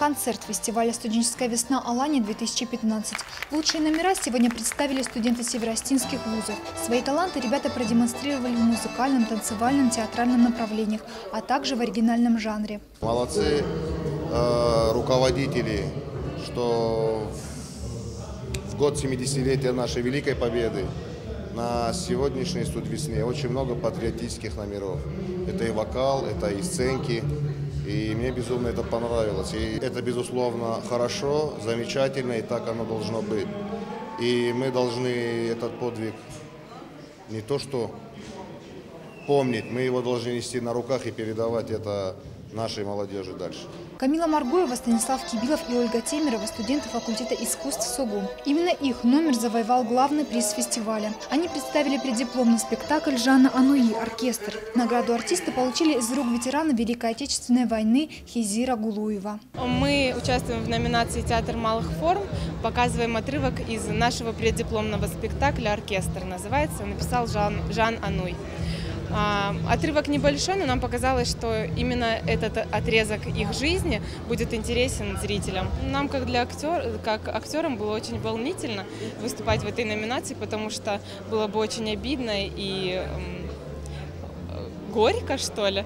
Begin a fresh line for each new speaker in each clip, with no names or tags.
концерт фестиваля «Студенческая весна Алания-2015». Лучшие номера сегодня представили студенты северостинских вузов. Свои таланты ребята продемонстрировали в музыкальном, танцевальном, театральном направлениях, а также в оригинальном жанре.
Молодцы руководители, что в год 70-летия нашей Великой Победы на сегодняшней студвесне очень много патриотических номеров. Это и вокал, это и сценки. И мне безумно это понравилось. И это, безусловно, хорошо, замечательно, и так оно должно быть. И мы должны этот подвиг не то что помнить, мы его должны нести на руках и передавать это нашей молодежи дальше.
Камила Маргоева, Станислав Кибилов и Ольга Темирова – студенты факультета искусств СОГУ. Именно их номер завоевал главный приз фестиваля. Они представили преддипломный спектакль Жана Ануи «Оркестр». Награду артисты получили из рук ветерана Великой Отечественной войны Хизира Гулуева.
Мы участвуем в номинации «Театр малых форм», показываем отрывок из нашего преддипломного спектакля «Оркестр». Называется, написал Жан Ануй. Отрывок небольшой, но нам показалось, что именно этот отрезок их жизни будет интересен зрителям. Нам, как актерам, было очень волнительно выступать в этой номинации, потому что было бы очень обидно и горько, что ли,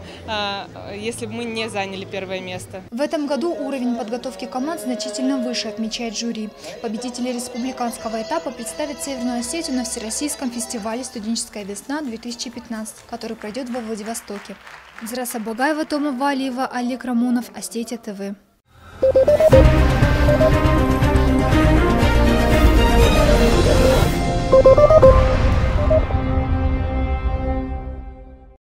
если бы мы не заняли первое место.
В этом году уровень подготовки команд значительно выше, отмечает жюри. Победители республиканского этапа представят Северную Осетию на Всероссийском фестивале «Студенческая весна-2015», который пройдет во Владивостоке. Зраса Багаева, Тома Валиева, Олег Рамонов, Осетия ТВ.